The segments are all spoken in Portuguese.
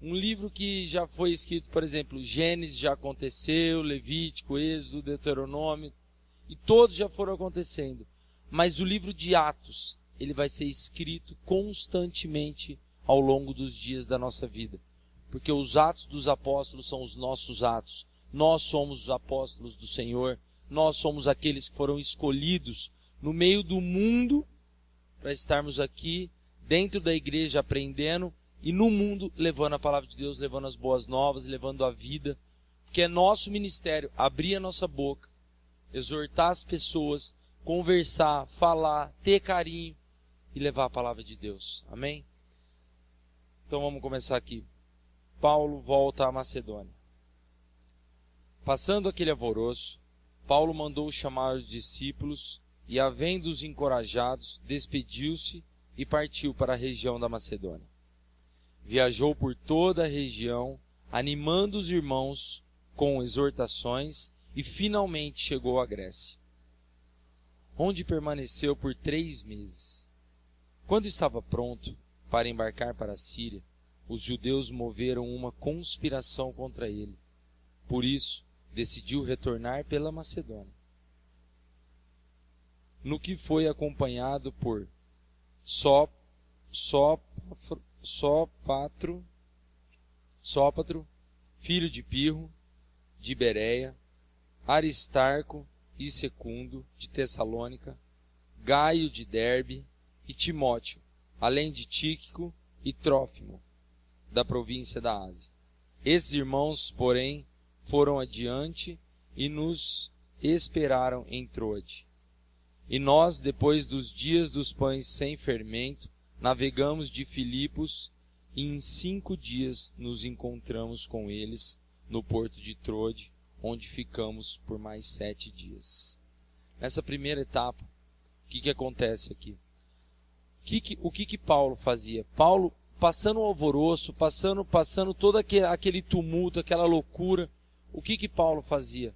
Um livro que já foi escrito, por exemplo, Gênesis já aconteceu, Levítico, Êxodo, Deuteronômio, e todos já foram acontecendo. Mas o livro de Atos, ele vai ser escrito constantemente ao longo dos dias da nossa vida. Porque os atos dos apóstolos são os nossos atos. Nós somos os apóstolos do Senhor. Nós somos aqueles que foram escolhidos no meio do mundo para estarmos aqui dentro da igreja aprendendo e no mundo levando a palavra de Deus, levando as boas novas, levando a vida. Porque é nosso ministério abrir a nossa boca, exortar as pessoas, conversar, falar, ter carinho e levar a palavra de Deus. Amém? Então vamos começar aqui. Paulo volta à Macedônia. Passando aquele alvoroço, Paulo mandou chamar os discípulos e, havendo-os encorajados, despediu-se e partiu para a região da Macedônia. Viajou por toda a região, animando os irmãos com exortações, e finalmente chegou à Grécia, onde permaneceu por 3 meses. Quando estava pronto para embarcar para a Síria, os judeus moveram uma conspiração contra ele. Por isso, decidiu retornar pela Macedônia. No que foi acompanhado por Sópatro, filho de Pirro, de Bereia, Aristarco e Secundo, de Tessalônica, Gaio de Derbe e Timóteo, além de Tíquico e Trófimo, da província da Ásia. Esses irmãos, porém, foram adiante e nos esperaram em Troade. E nós, depois dos dias dos pães sem fermento, navegamos de Filipos e em 5 dias nos encontramos com eles no porto de Troade, onde ficamos por mais 7 dias. Nessa primeira etapa, o que acontece aqui? O que Paulo fazia? Paulo, passando o alvoroço, passando todo aquele tumulto, aquela loucura, o que Paulo fazia?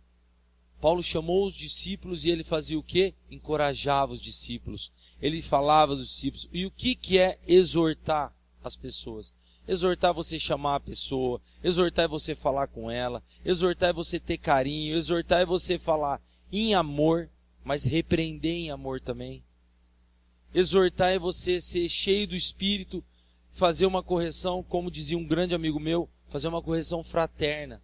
Paulo chamou os discípulos e ele fazia o quê? Encorajava os discípulos. Ele falava dos discípulos. E o que é exortar as pessoas? Exortar é você chamar a pessoa, exortar é você falar com ela, exortar é você ter carinho, exortar é você falar em amor, mas repreender em amor também. Exortar é você ser cheio do Espírito, fazer uma correção, como dizia um grande amigo meu, fazer uma correção fraterna.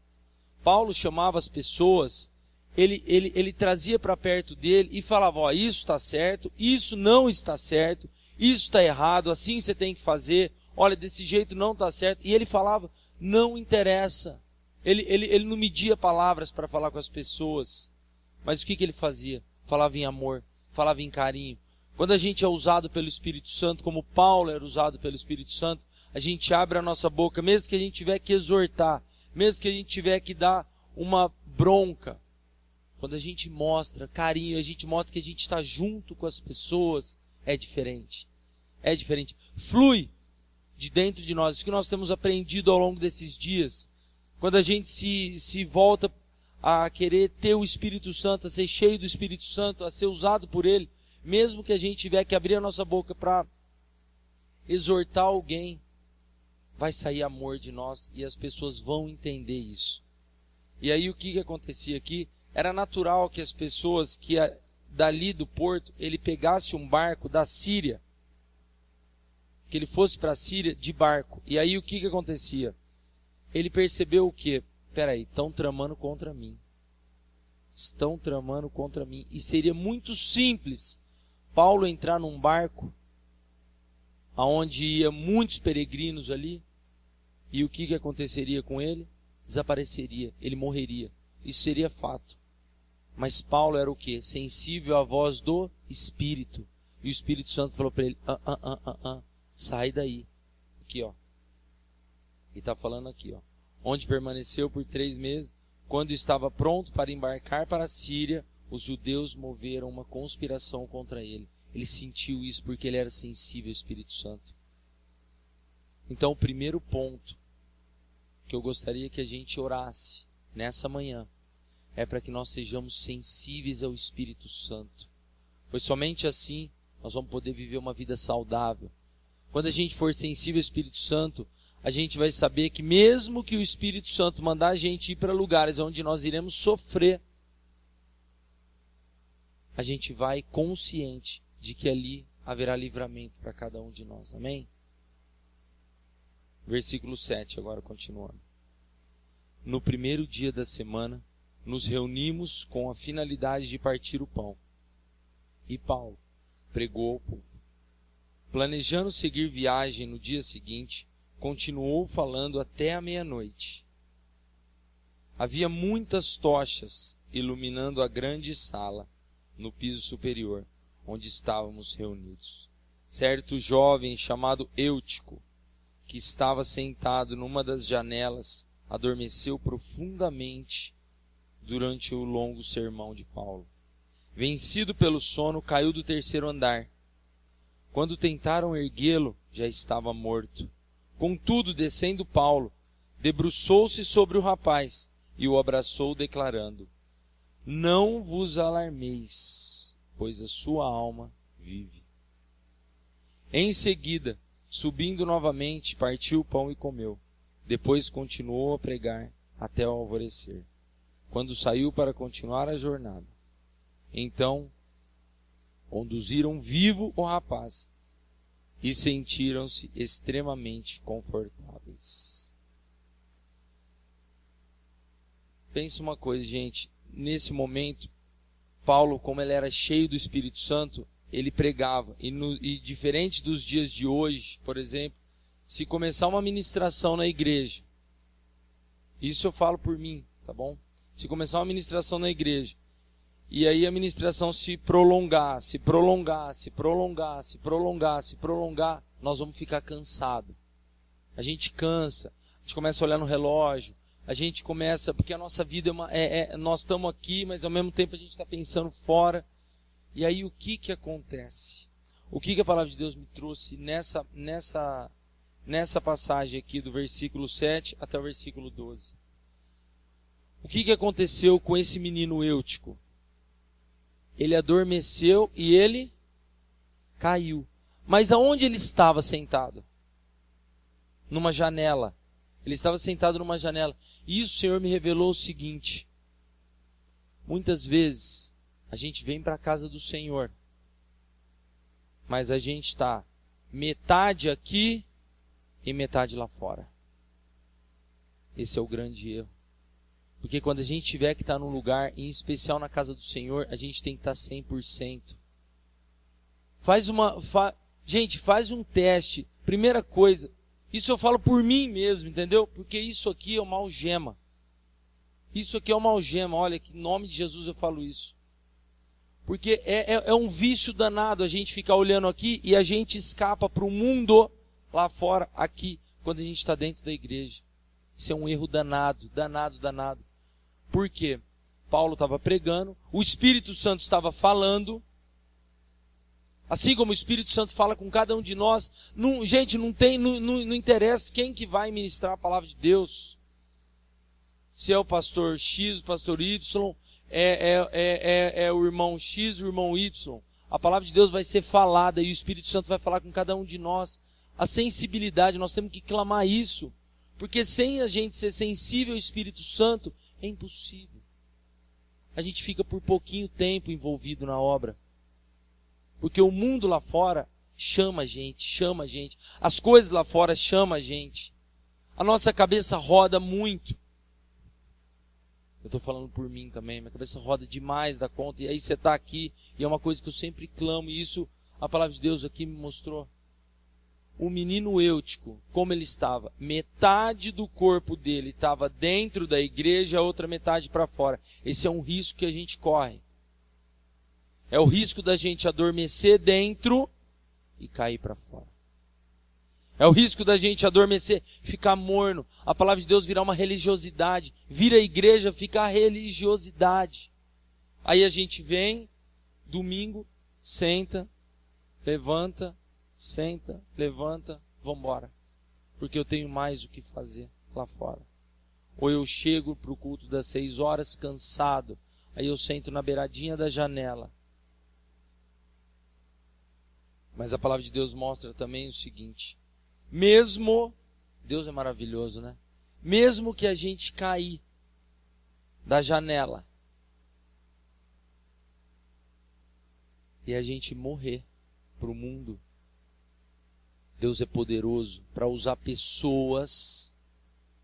Paulo chamava as pessoas, ele trazia para perto dele e falava, ó, isso está certo, isso não está certo, isso está errado, assim você tem que fazer, olha, desse jeito não está certo. E ele falava, não interessa. Ele não media palavras para falar com as pessoas. Mas o que ele fazia? Falava em amor, falava em carinho. Quando a gente é usado pelo Espírito Santo, como Paulo era usado pelo Espírito Santo, a gente abre a nossa boca, mesmo que a gente tiver que exortar, mesmo que a gente tiver que dar uma bronca. Quando a gente mostra carinho, a gente mostra que a gente está junto com as pessoas, é diferente. É diferente. Flui de dentro de nós. Isso que nós temos aprendido ao longo desses dias. Quando a gente se volta a querer ter o Espírito Santo, a ser cheio do Espírito Santo, a ser usado por Ele, mesmo que a gente tiver que abrir a nossa boca para exortar alguém, vai sair amor de nós e as pessoas vão entender isso. E aí o que acontecia aqui? Era natural que as pessoas que dali do porto, ele pegasse um barco da Síria, que ele fosse para a Síria de barco. E aí o que acontecia? Ele percebeu o quê? Peraí, estão tramando contra mim. Estão tramando contra mim. E seria muito simples Paulo entrar num barco aonde ia muitos peregrinos ali. E o que aconteceria com ele? Desapareceria, ele morreria. Isso seria fato. Mas Paulo era o quê? Sensível à voz do Espírito. E o Espírito Santo falou para ele, sai daí. Aqui, ó. Ele está falando aqui, ó. Onde permaneceu por 3 meses, quando estava pronto para embarcar para a Síria, os judeus moveram uma conspiração contra ele. Ele sentiu isso porque ele era sensível ao Espírito Santo. Então, o primeiro ponto que eu gostaria que a gente orasse nessa manhã é para que nós sejamos sensíveis ao Espírito Santo. Pois somente assim nós vamos poder viver uma vida saudável. Quando a gente for sensível ao Espírito Santo, a gente vai saber que mesmo que o Espírito Santo mandar a gente ir para lugares onde nós iremos sofrer, a gente vai consciente de que ali haverá livramento para cada um de nós. Amém? Versículo 7, agora continuando. No primeiro dia da semana, nos reunimos com a finalidade de partir o pão. E Paulo pregou ao povo. Planejando seguir viagem no dia seguinte, continuou falando até a meia-noite. Havia muitas tochas iluminando a grande sala no piso superior, onde estávamos reunidos. Certo jovem chamado Eutico, que estava sentado numa das janelas, adormeceu profundamente durante o longo sermão de Paulo. Vencido pelo sono, caiu do terceiro andar. Quando tentaram erguê-lo, já estava morto. Contudo, descendo Paulo, debruçou-se sobre o rapaz e o abraçou, declarando: Não vos alarmeis, pois a sua alma vive. Em seguida, subindo novamente, partiu o pão e comeu. Depois continuou a pregar até o alvorecer, quando saiu para continuar a jornada. Então, conduziram vivo o rapaz e sentiram-se extremamente confortáveis. Pense uma coisa, gente. Nesse momento, Paulo, como ele era cheio do Espírito Santo, ele pregava. E diferente dos dias de hoje, por exemplo, se começar uma ministração na igreja, isso eu falo por mim, tá bom? Se começar uma ministração na igreja, e aí a ministração se prolongar, nós vamos ficar cansados. A gente cansa, a gente começa a olhar no relógio, a gente começa, porque a nossa vida nós estamos aqui, mas ao mesmo tempo a gente está pensando fora. E aí o que acontece? O que a palavra de Deus me trouxe nessa passagem aqui do versículo 7 até o versículo 12? O que aconteceu com esse menino Eutico? Ele adormeceu e ele caiu. Mas aonde ele estava sentado? Numa janela. Ele estava sentado numa janela. E o Senhor me revelou o seguinte: muitas vezes a gente vem para a casa do Senhor, mas a gente está metade aqui e metade lá fora. Esse é o grande erro. Porque quando a gente tiver que estar num lugar, em especial na casa do Senhor, a gente tem que estar 100%. Gente, faz um teste. Primeira coisa, isso eu falo por mim mesmo, entendeu? Porque isso aqui é uma algema. Isso aqui é uma algema. Olha, que em nome de Jesus eu falo isso. Porque é um vício danado a gente ficar olhando aqui e a gente escapa para o mundo lá fora, aqui, quando a gente está dentro da igreja. Isso é um erro danado. Por quê? Paulo estava pregando, o Espírito Santo estava falando, assim como o Espírito Santo fala com cada um de nós. Gente, não interessa quem que vai ministrar a palavra de Deus. Se é o pastor X, o pastor Y, é o irmão X, o irmão Y. A palavra de Deus vai ser falada e o Espírito Santo vai falar com cada um de nós. A sensibilidade, nós temos que clamar isso. Porque sem a gente ser sensível ao Espírito Santo, é impossível. A gente fica por pouquinho tempo envolvido na obra. Porque o mundo lá fora chama a gente. As coisas lá fora chamam a gente. A nossa cabeça roda muito. Eu estou falando por mim também. Minha cabeça roda demais da conta. E aí você está aqui. E é uma coisa que eu sempre clamo. E isso a palavra de Deus aqui me mostrou. O menino Eutico, como ele estava? Metade do corpo dele estava dentro da igreja, a outra metade para fora. Esse é um risco que a gente corre. É o risco da gente adormecer dentro e cair para fora. É o risco da gente adormecer, ficar morno. A palavra de Deus virar uma religiosidade. Vira a igreja, fica a religiosidade. Aí a gente vem, domingo, senta, levanta, vamos embora. Porque eu tenho mais o que fazer lá fora. Ou eu chego para o culto das 6 horas cansado. Aí eu sento na beiradinha da janela. Mas a palavra de Deus mostra também o seguinte: mesmo Deus é maravilhoso, né? Mesmo que a gente cair da janela e a gente morrer para o mundo, Deus é poderoso para usar pessoas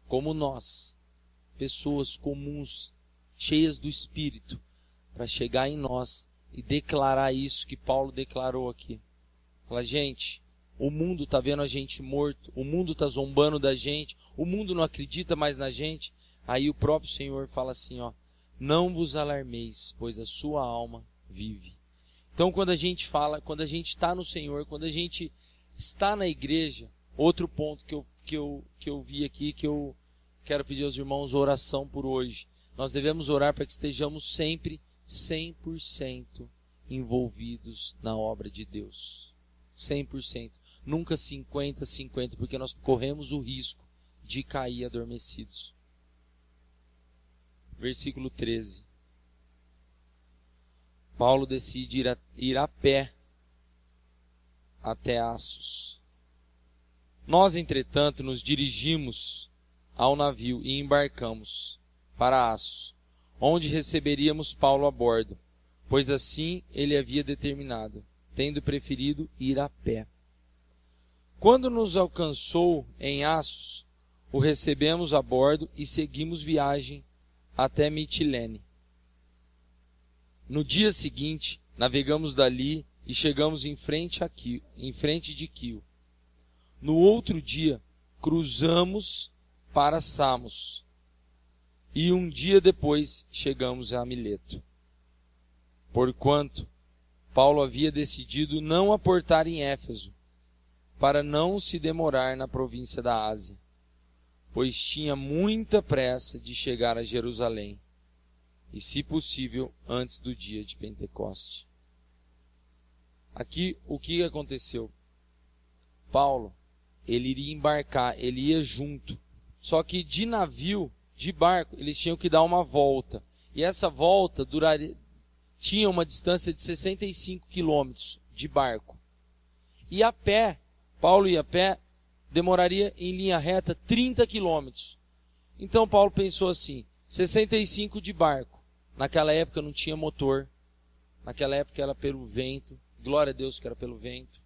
como nós, pessoas comuns, cheias do Espírito, para chegar em nós e declarar isso que Paulo declarou aqui. Fala, gente, o mundo está vendo a gente morto, o mundo está zombando da gente, o mundo não acredita mais na gente. Aí o próprio Senhor fala assim, ó, não vos alarmeis, pois a sua alma vive. Então quando a gente fala, quando a gente está no Senhor, quando a gente está na igreja, outro ponto que eu vi aqui, que eu quero pedir aos irmãos oração por hoje. Nós devemos orar para que estejamos sempre 100% envolvidos na obra de Deus. 100%. Nunca 50-50, porque nós corremos o risco de cair adormecidos. Versículo 13. Paulo decide ir a pé até Assos. Nós, entretanto, nos dirigimos ao navio e embarcamos para Assos, onde receberíamos Paulo a bordo, pois assim ele havia determinado, tendo preferido ir a pé. Quando nos alcançou em Assos, o recebemos a bordo e seguimos viagem até Mitilene. No dia seguinte, navegamos dali e chegamos em frente de Quio. No outro dia, cruzamos para Samos. E um dia depois, chegamos a Mileto. Porquanto, Paulo havia decidido não aportar em Éfeso, para não se demorar na província da Ásia, pois tinha muita pressa de chegar a Jerusalém, e se possível, antes do dia de Pentecoste. Aqui, o que aconteceu? Paulo, ele iria embarcar, ele ia junto. Só que de navio, de barco, eles tinham que dar uma volta. E essa volta tinha uma distância de 65 quilômetros de barco. E a pé, Paulo ia a pé, demoraria em linha reta 30 quilômetros. Então Paulo pensou assim, 65 de barco. Naquela época não tinha motor. Naquela época era pelo vento. Glória a Deus que era pelo vento.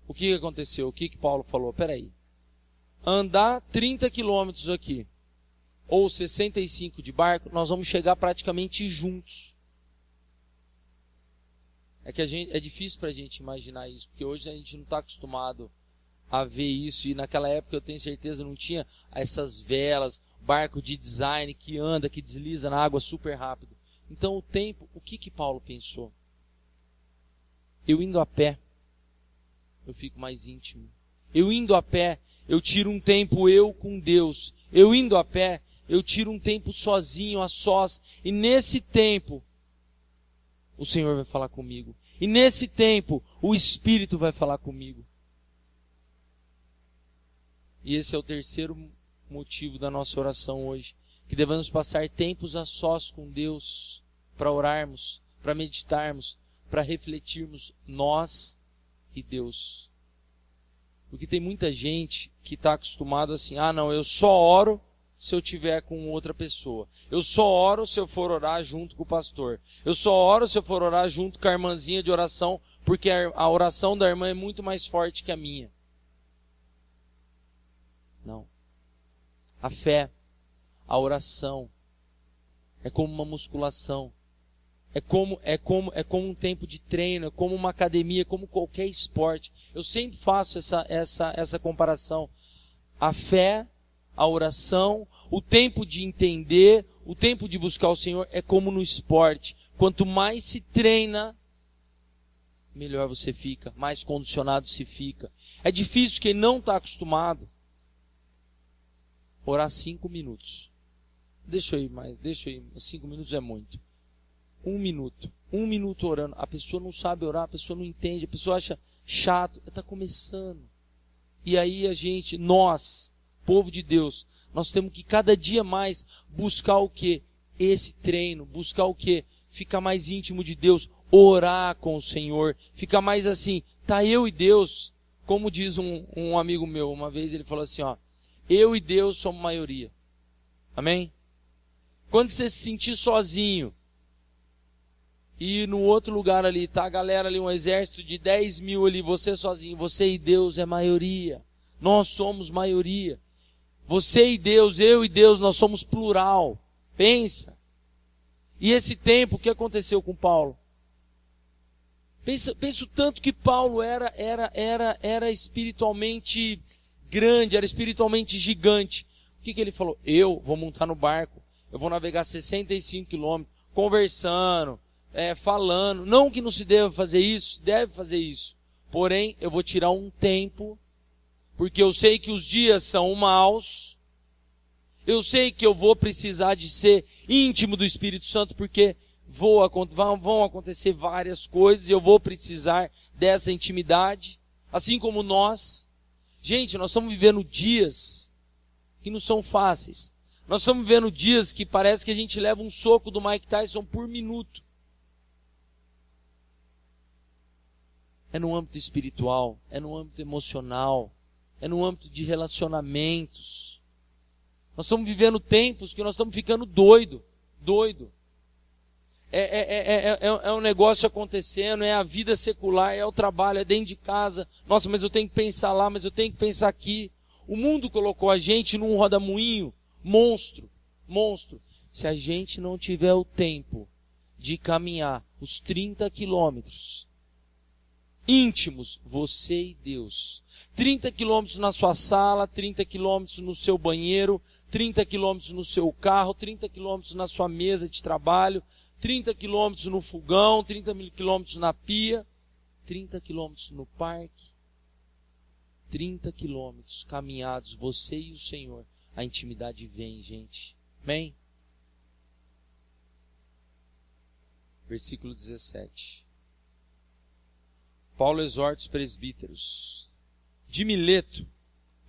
O que aconteceu? O que Paulo falou? Peraí. Andar 30 quilômetros aqui, ou 65 de barco, nós vamos chegar praticamente juntos. É difícil para a gente imaginar isso, porque hoje a gente não está acostumado a ver isso, e naquela época eu tenho certeza não tinha essas velas, barco de design que anda, que desliza na água super rápido. Então o tempo, o que Paulo pensou? Eu indo a pé, eu fico mais íntimo. Eu indo a pé, eu tiro um tempo eu com Deus. Eu indo a pé, eu tiro um tempo sozinho, a sós. E nesse tempo, o Senhor vai falar comigo. E nesse tempo, o Espírito vai falar comigo. E esse é o terceiro motivo da nossa oração hoje. Que devemos passar tempos a sós com Deus, para orarmos, para meditarmos, para refletirmos nós e Deus. Porque tem muita gente que está acostumado assim, não, eu só oro se eu tiver com outra pessoa. Eu só oro se eu for orar junto com o pastor. Eu só oro se eu for orar junto com a irmãzinha de oração, porque a oração da irmã é muito mais forte que a minha. Não. A fé, a oração, é como uma musculação. É como um tempo de treino, é como uma academia, como qualquer esporte. Eu sempre faço essa comparação. A fé, a oração, o tempo de entender, o tempo de buscar o Senhor é como no esporte. Quanto mais se treina, melhor você fica, mais condicionado se fica. É difícil quem não está acostumado orar 5 minutos. Deixa eu ir, 5 minutos é muito. 1 minuto orando. A pessoa não sabe orar, a pessoa não entende, a pessoa acha chato, está começando. E aí nós, povo de Deus, nós temos que cada dia mais buscar o quê? Esse treino, buscar o quê? Ficar mais íntimo de Deus, orar com o Senhor, ficar mais assim, tá eu e Deus. como diz um amigo meu, uma vez ele falou assim, ó, eu e Deus somos maioria. Amém? Quando você se sentir sozinho, e no outro lugar ali, tá a galera ali, um exército de 10 mil ali, você sozinho, você e Deus é maioria. Nós somos maioria. Você e Deus, eu e Deus, nós somos plural. Pensa. E esse tempo, o que aconteceu com Paulo? Pensa o tanto que Paulo era espiritualmente grande, era espiritualmente gigante. O que ele falou? Eu vou montar no barco, eu vou navegar 65 quilômetros, conversando, falando. Não que não se deva fazer isso, deve fazer isso. Porém, eu vou tirar um tempo, porque eu sei que os dias são maus. Eu sei que eu vou precisar de ser íntimo do Espírito Santo, porque vão acontecer várias coisas e eu vou precisar dessa intimidade. Assim como nós. Gente, nós estamos vivendo dias que não são fáceis. Nós estamos vivendo dias que parece que a gente leva um soco do Mike Tyson por minuto. É no âmbito espiritual, é no âmbito emocional, é no âmbito de relacionamentos. Nós estamos vivendo tempos que nós estamos ficando doido. É um negócio acontecendo, é a vida secular, é o trabalho, é dentro de casa. Nossa, mas eu tenho que pensar lá, mas eu tenho que pensar aqui. O mundo colocou a gente num rodamuinho monstro. Se a gente não tiver o tempo de caminhar os 30 quilômetros íntimos, você e Deus. 30 quilômetros na sua sala, 30 quilômetros no seu banheiro, 30 quilômetros no seu carro, 30 quilômetros na sua mesa de trabalho, 30 quilômetros no fogão, 30 quilômetros na pia, 30 quilômetros no parque, 30 quilômetros caminhados, você e o Senhor. A intimidade vem, gente. Amém? Versículo 17. Paulo exorta os presbíteros. De Mileto,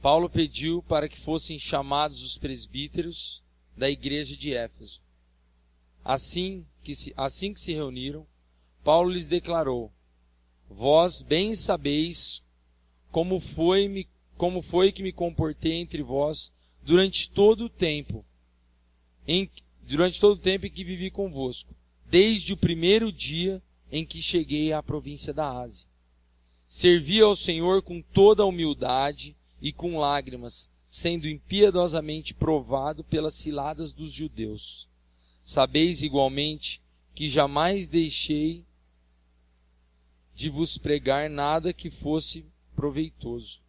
Paulo pediu para que fossem chamados os presbíteros da igreja de Éfeso. Assim que se reuniram, Paulo lhes declarou: vós bem sabeis como foi que me comportei entre vós durante todo o tempo em que vivi convosco, desde o primeiro dia em que cheguei à província da Ásia. Servi ao Senhor com toda a humildade e com lágrimas, sendo impiedosamente provado pelas ciladas dos judeus. Sabeis igualmente que jamais deixei de vos pregar nada que fosse proveitoso,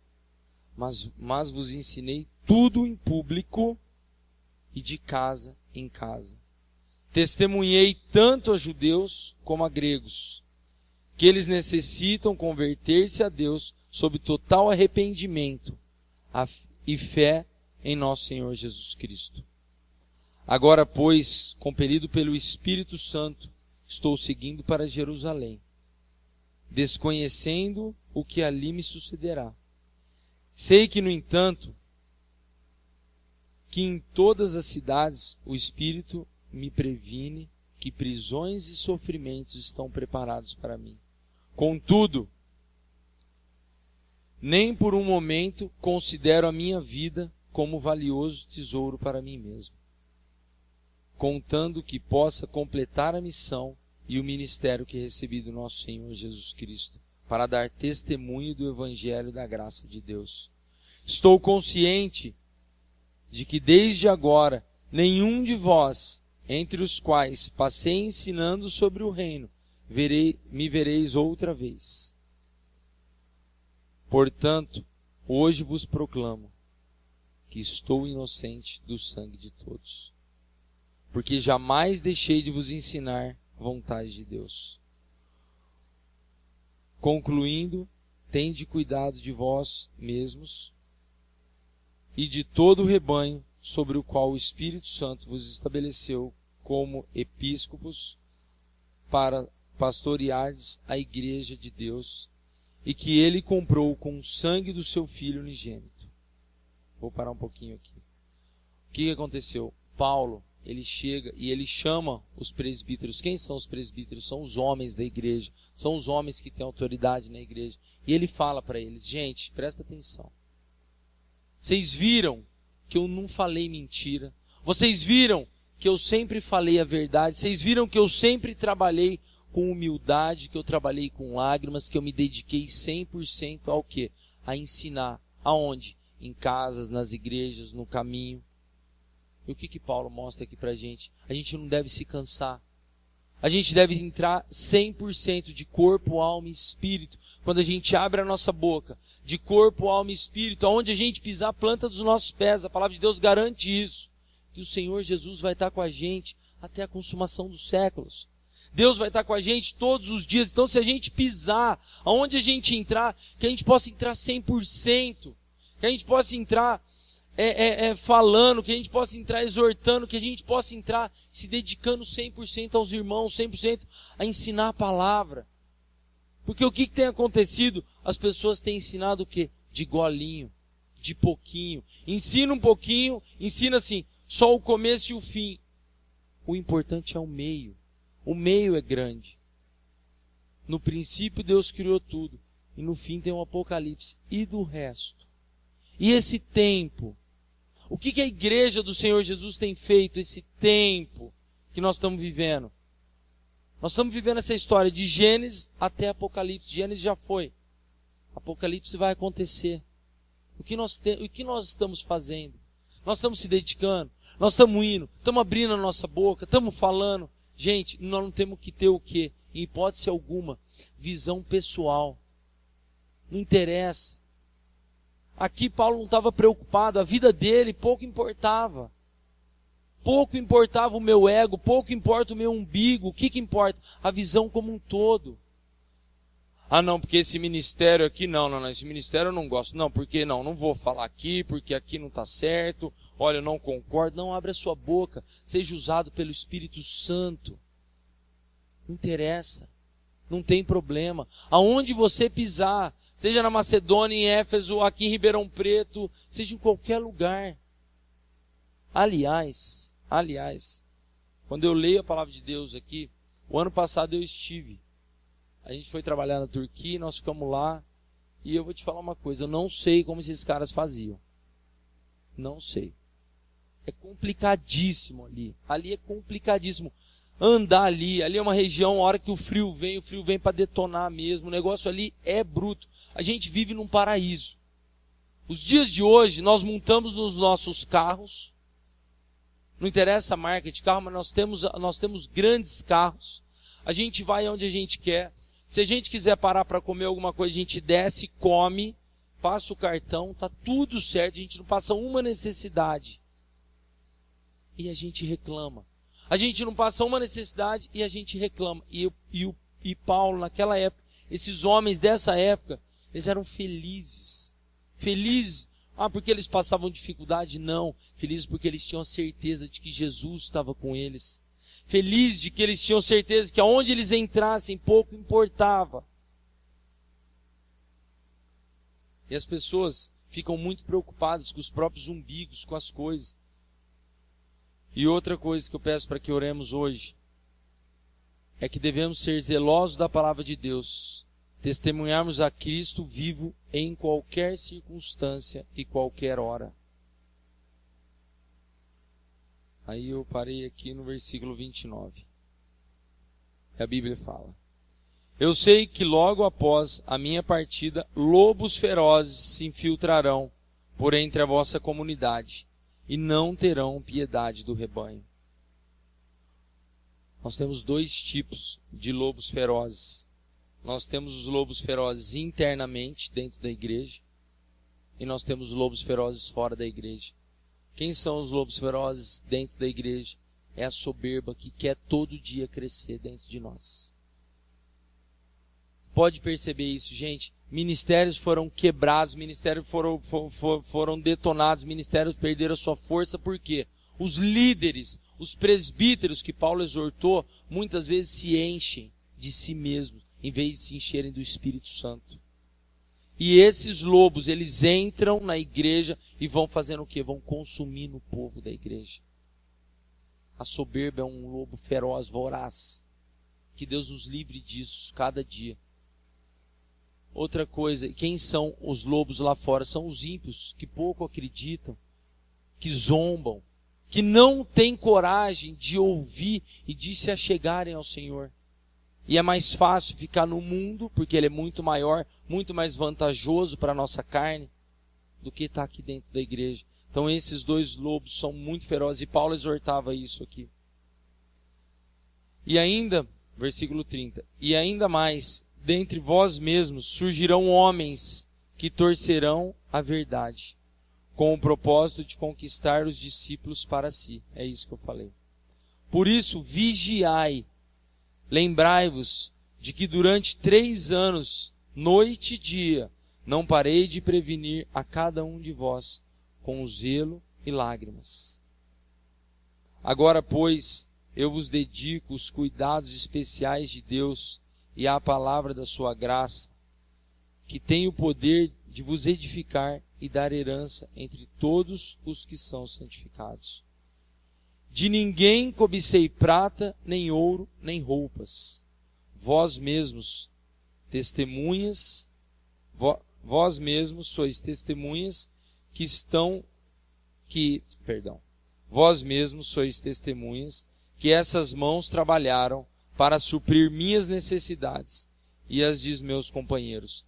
mas vos ensinei tudo em público e de casa em casa. Testemunhei tanto a judeus como a gregos, que eles necessitam converter-se a Deus sob total arrependimento e fé em nosso Senhor Jesus Cristo. Agora, pois, compelido pelo Espírito Santo, estou seguindo para Jerusalém, desconhecendo o que ali me sucederá. Sei que, no entanto, que em todas as cidades o Espírito me previne que prisões e sofrimentos estão preparados para mim. Contudo, nem por um momento considero a minha vida como valioso tesouro para mim mesmo, contando que possa completar a missão e o ministério que recebi do nosso Senhor Jesus Cristo, para dar testemunho do Evangelho da graça de Deus. Estou consciente de que desde agora nenhum de vós, entre os quais passei ensinando sobre o reino, me vereis outra vez. Portanto, hoje vos proclamo que estou inocente do sangue de todos, porque jamais deixei de vos ensinar a vontade de Deus. Concluindo, tende cuidado de vós mesmos e de todo o rebanho sobre o qual o Espírito Santo vos estabeleceu como episcopos para pastoreardes a igreja de Deus, e que ele comprou com o sangue do seu Filho unigênito. Vou parar um pouquinho aqui. O que aconteceu? Paulo, ele chega e ele chama os presbíteros. Quem são os presbíteros? São os homens da igreja. São os homens que têm autoridade na igreja. E ele fala para eles: gente, presta atenção. Vocês viram que eu não falei mentira. Vocês viram que eu sempre falei a verdade. Vocês viram que eu sempre trabalhei com humildade, que eu trabalhei com lágrimas, que eu me dediquei 100% ao quê? A ensinar. Aonde? Em casas, nas igrejas, no caminho. E o que Paulo mostra aqui pra gente? A gente não deve se cansar. A gente deve entrar 100% de corpo, alma e espírito. Quando a gente abre a nossa boca, de corpo, alma e espírito, aonde a gente pisar a planta dos nossos pés, a palavra de Deus garante isso. Que o Senhor Jesus vai estar com a gente até a consumação dos séculos. Deus vai estar com a gente todos os dias. Então, se a gente pisar, aonde a gente entrar, que a gente possa entrar 100%. Que a gente possa entrar falando, que a gente possa entrar exortando, que a gente possa entrar se dedicando 100% aos irmãos, 100% a ensinar a palavra. Porque o que tem acontecido? As pessoas têm ensinado o quê? De golinho, de pouquinho. Ensina um pouquinho, ensina assim, só o começo e o fim. O importante é o meio. O meio é grande. No princípio Deus criou tudo. E no fim tem um apocalipse. E do resto? E esse tempo? O que a igreja do Senhor Jesus tem feito esse tempo que nós estamos vivendo? Nós estamos vivendo essa história de Gênesis até Apocalipse. Gênesis já foi. Apocalipse vai acontecer. O que nós estamos fazendo? Nós estamos se dedicando? Nós estamos indo? Estamos abrindo a nossa boca? Estamos falando? Gente, nós não temos que ter o quê? Em hipótese alguma, visão pessoal. Não interessa. Aqui Paulo não estava preocupado, a vida dele pouco importava. Pouco importava o meu ego, pouco importa o meu umbigo. O que importa? A visão como um todo. Ah não, porque esse ministério aqui, não, esse ministério eu não gosto. Não, porque não vou falar aqui, porque aqui não está certo. Olha, eu não concordo. Não, abre a sua boca, seja usado pelo Espírito Santo. Não interessa. Não tem problema. Aonde você pisar, seja na Macedônia, em Éfeso, aqui em Ribeirão Preto, seja em qualquer lugar. Aliás, quando eu leio a palavra de Deus aqui, o ano passado eu estive. A gente foi trabalhar na Turquia, nós ficamos lá, e eu vou te falar uma coisa, eu não sei como esses caras faziam. Não sei. É complicadíssimo ali. Ali é complicadíssimo. Andar ali é uma região, a hora que o frio vem para detonar mesmo. O negócio ali é bruto. A gente vive num paraíso. Os dias de hoje, nós montamos nos nossos carros. Não interessa a marca de carro, mas nós temos grandes carros. A gente vai onde a gente quer. Se a gente quiser parar para comer alguma coisa, a gente desce, come, passa o cartão, tá tudo certo. A gente não passa uma necessidade. E a gente reclama. A gente não passa uma necessidade e a gente reclama. E Paulo, naquela época, esses homens dessa época, eles eram felizes. Felizes. Ah, porque eles passavam dificuldade? Não. Felizes porque eles tinham a certeza de que Jesus estava com eles. Felizes de que eles tinham certeza que aonde eles entrassem, pouco importava. E as pessoas ficam muito preocupadas com os próprios umbigos, com as coisas. E outra coisa que eu peço para que oremos hoje é que devemos ser zelosos da palavra de Deus, testemunharmos a Cristo vivo em qualquer circunstância e qualquer hora. Aí eu parei aqui no versículo 29. A Bíblia fala: eu sei que logo após a minha partida, lobos ferozes se infiltrarão por entre a vossa comunidade e não terão piedade do rebanho. Nós temos dois tipos de lobos ferozes. Nós temos os lobos ferozes internamente dentro da igreja e nós temos os lobos ferozes fora da igreja. Quem são os lobos ferozes dentro da igreja? É a soberba que quer todo dia crescer dentro de nós. Pode perceber isso, gente. Ministérios foram quebrados, ministérios foram detonados, ministérios perderam a sua força. Por quê? Os líderes, os presbíteros que Paulo exortou, muitas vezes se enchem de si mesmos, em vez de se encherem do Espírito Santo. E esses lobos, eles entram na igreja e vão fazendo o quê? Vão consumindo o povo da igreja. A soberba é um lobo feroz, voraz. Que Deus nos livre disso cada dia. Outra coisa, quem são os lobos lá fora? São os ímpios, que pouco acreditam, que zombam, que não têm coragem de ouvir e de se achegarem ao Senhor. E é mais fácil ficar no mundo, porque ele é muito maior, muito mais vantajoso para a nossa carne, do que estar aqui dentro da igreja. Então esses dois lobos são muito ferozes, e Paulo exortava isso aqui. E ainda, versículo 30, e ainda mais, dentre vós mesmos surgirão homens que torcerão a verdade, com o propósito de conquistar os discípulos para si. É isso que eu falei. Por isso, vigiai, lembrai-vos de que durante 3 anos, noite e dia, não parei de prevenir a cada um de vós, com zelo e lágrimas. Agora, pois, eu vos dedico os cuidados especiais de Deus e à palavra da sua graça, que tem o poder de vos edificar e dar herança entre todos os que são santificados. De ninguém cobicei prata, nem ouro, nem roupas. Vós mesmos sois testemunhas Vós mesmos sois testemunhas que essas mãos trabalharam para suprir minhas necessidades e as de meus companheiros.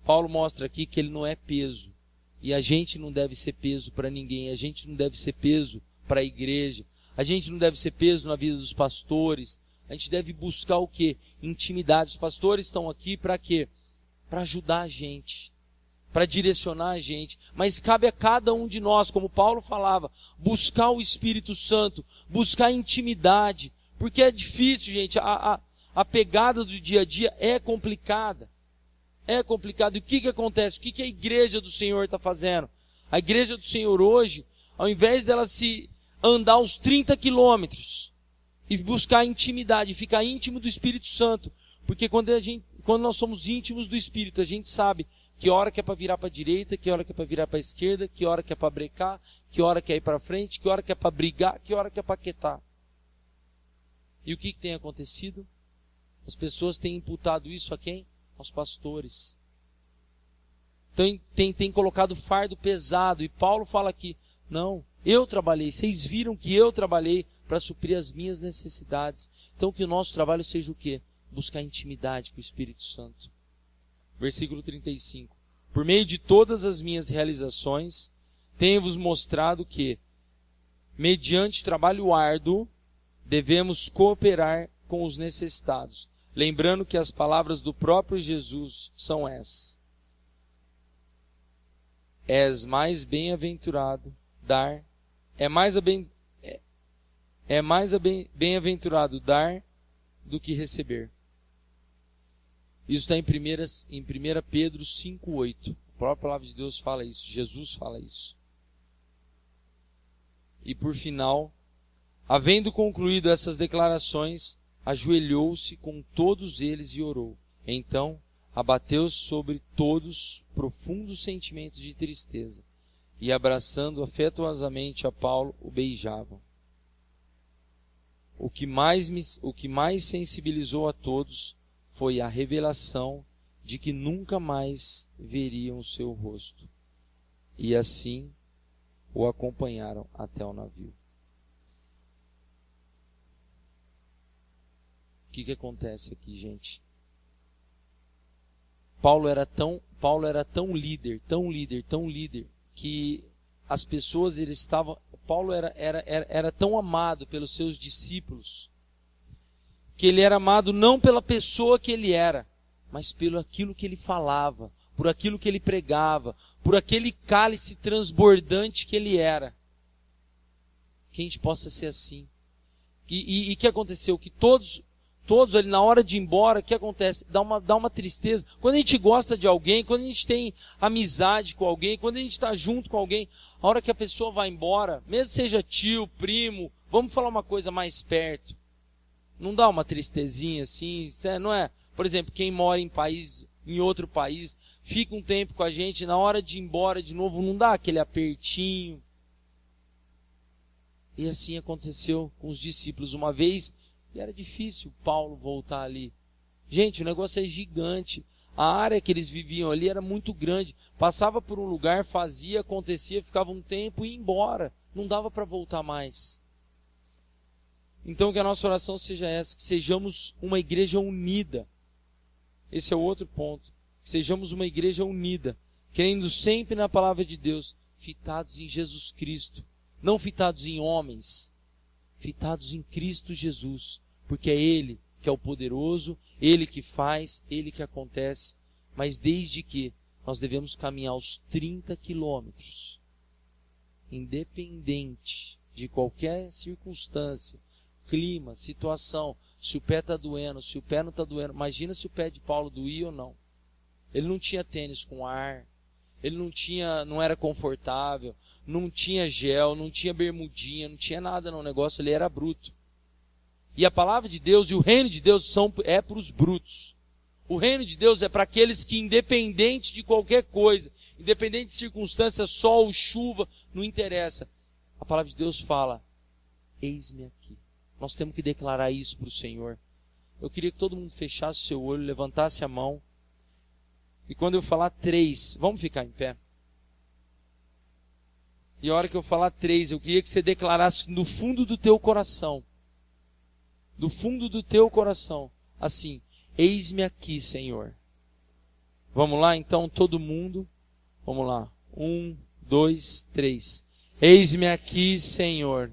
Paulo mostra aqui que ele não é peso. E a gente não deve ser peso para ninguém. A gente não deve ser peso para a igreja. A gente não deve ser peso na vida dos pastores. A gente deve buscar o quê? Intimidade. Os pastores estão aqui para quê? Para ajudar a gente, para direcionar a gente. Mas cabe a cada um de nós, como Paulo falava, buscar o Espírito Santo, buscar intimidade. Porque é difícil, gente. A pegada do dia a dia é complicada. É complicado. E o que acontece? O que a igreja do Senhor está fazendo? A igreja do Senhor hoje, ao invés dela se andar uns 30 quilômetros e buscar intimidade, ficar íntimo do Espírito Santo, porque quando nós somos íntimos do Espírito, a gente sabe que hora que é para virar para a direita, que hora que é para virar para a esquerda, que hora que é para brecar, que hora que é ir para frente, que hora que é para brigar, que hora que é para quietar. E o que tem acontecido? As pessoas têm imputado isso a quem? Aos pastores. Então tem colocado fardo pesado. E Paulo fala aqui, não, eu trabalhei, vocês viram que eu trabalhei para suprir as minhas necessidades. Então que o nosso trabalho seja o quê? Buscar intimidade com o Espírito Santo. Versículo 35. Por meio de todas as minhas realizações, tenho-vos mostrado que, mediante trabalho árduo, devemos cooperar com os necessitados. Lembrando que as palavras do próprio Jesus são essas. És mais bem-aventurado dar, bem-aventurado dar do que receber. Isso está em 1 Pedro 5,8. A própria palavra de Deus fala isso, Jesus fala isso. E por final, havendo concluído essas declarações, ajoelhou-se com todos eles e orou. Então, abateu sobre todos profundos sentimentos de tristeza, e abraçando afetuosamente a Paulo, o beijavam. O que mais sensibilizou a todos foi a revelação de que nunca mais veriam o seu rosto. E assim o acompanharam até o navio. O que acontece aqui, gente? Paulo era tão líder, que as pessoas, Paulo era tão amado pelos seus discípulos, que ele era amado não pela pessoa que ele era, mas pelo aquilo que ele falava, por aquilo que ele pregava, por aquele cálice transbordante que ele era. Que a gente possa ser assim. E o que aconteceu? Que todos ali na hora de ir embora, o que acontece? Dá uma tristeza. Quando a gente gosta de alguém, quando a gente tem amizade com alguém, quando a gente está junto com alguém, a hora que a pessoa vai embora, mesmo seja tio, primo, vamos falar uma coisa mais perto. Não dá uma tristezinha assim, não é? Por exemplo, quem mora em outro país, fica um tempo com a gente, na hora de ir embora de novo, não dá aquele apertinho. E assim aconteceu com os discípulos uma vez, e era difícil Paulo voltar ali. Gente, o negócio é gigante. A área que eles viviam ali era muito grande. Passava por um lugar, fazia, acontecia, ficava um tempo e ia embora. Não dava para voltar mais. Então que a nossa oração seja essa, que sejamos uma igreja unida. Esse é o outro ponto. Que sejamos uma igreja unida, crendo sempre na palavra de Deus, fitados em Jesus Cristo. Não fitados em homens, fitados em Cristo Jesus. Porque é Ele que é o poderoso, Ele que faz, Ele que acontece. Mas desde que nós devemos caminhar os 30 quilômetros, independente de qualquer circunstância, clima, situação, se o pé está doendo, se o pé não está doendo. Imagina se o pé de Paulo doía ou não. Ele não tinha tênis com ar, ele não era confortável, não tinha gel, não tinha bermudinha, não tinha nada no negócio, ele era bruto. E a palavra de Deus e o reino de Deus é para os brutos. O reino de Deus é para aqueles que, independente de qualquer coisa, independente de circunstâncias, sol, chuva, não interessa. A palavra de Deus fala, eis-me aqui. Nós temos que declarar isso para o Senhor. Eu queria que todo mundo fechasse o seu olho, levantasse a mão. E quando eu falar 3, vamos ficar em pé. E a hora que eu falar 3, eu queria que você declarasse no fundo do teu coração. Do fundo do teu coração. Assim, eis-me aqui, Senhor. Vamos lá, então, todo mundo. Vamos lá. 1, 2, 3. Eis-me aqui, Senhor.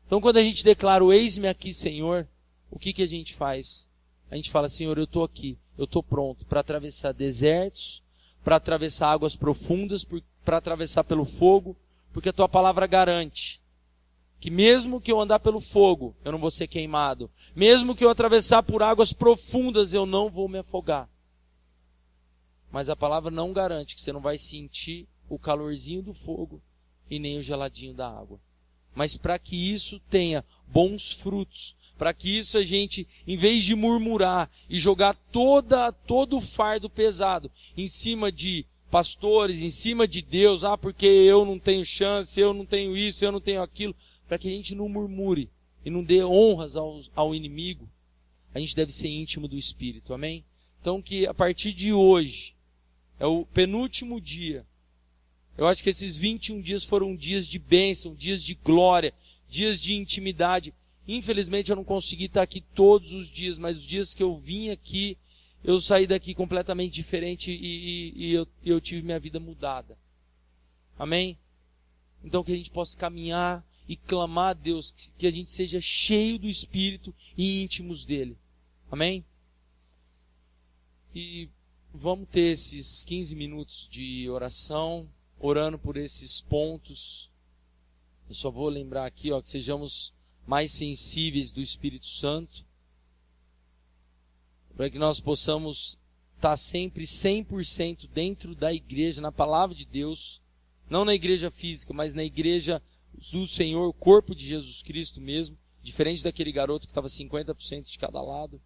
Então, quando a gente declara o eis-me aqui, Senhor, o que a gente faz? A gente fala, Senhor, eu estou aqui. Eu estou pronto para atravessar desertos, para atravessar águas profundas, para atravessar pelo fogo, porque a tua palavra garante que mesmo que eu andar pelo fogo, eu não vou ser queimado. Mesmo que eu atravessar por águas profundas, eu não vou me afogar. Mas a palavra não garante que você não vai sentir o calorzinho do fogo e nem o geladinho da água. Mas para que isso tenha bons frutos, para que isso a gente, em vez de murmurar e jogar todo o fardo pesado em cima de pastores, em cima de Deus, porque eu não tenho chance, eu não tenho isso, eu não tenho aquilo, para que a gente não murmure e não dê honras ao inimigo, a gente deve ser íntimo do Espírito, amém? Então que a partir de hoje, é o penúltimo dia, eu acho que esses 21 dias foram dias de bênção, dias de glória, dias de intimidade. Infelizmente eu não consegui estar aqui todos os dias, mas os dias que eu vim aqui, eu saí daqui completamente diferente e eu tive minha vida mudada. Amém? Então que a gente possa caminhar e clamar a Deus, que a gente seja cheio do Espírito e íntimos dele. Amém? E vamos ter esses 15 minutos de oração, orando por esses pontos. Eu só vou lembrar aqui, que sejamos mais sensíveis do Espírito Santo, para que nós possamos estar sempre 100% dentro da igreja, na palavra de Deus, não na igreja física, mas na igreja do Senhor, o corpo de Jesus Cristo mesmo, diferente daquele garoto que estava 50% de cada lado.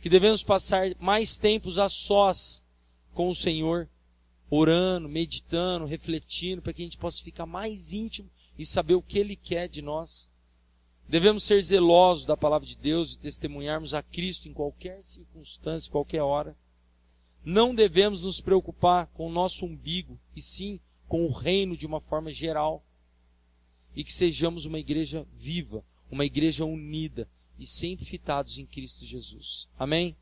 Que devemos passar mais tempos a sós com o Senhor, orando, meditando, refletindo, para que a gente possa ficar mais íntimo e saber o que Ele quer de nós. Devemos ser zelosos da palavra de Deus e testemunharmos a Cristo em qualquer circunstância, qualquer hora. Não devemos nos preocupar com o nosso umbigo, e sim com o reino de uma forma geral. E que sejamos uma igreja viva, uma igreja unida e sempre fitados em Cristo Jesus. Amém?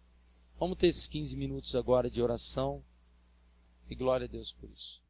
Vamos ter esses 15 minutos agora de oração e glória a Deus por isso.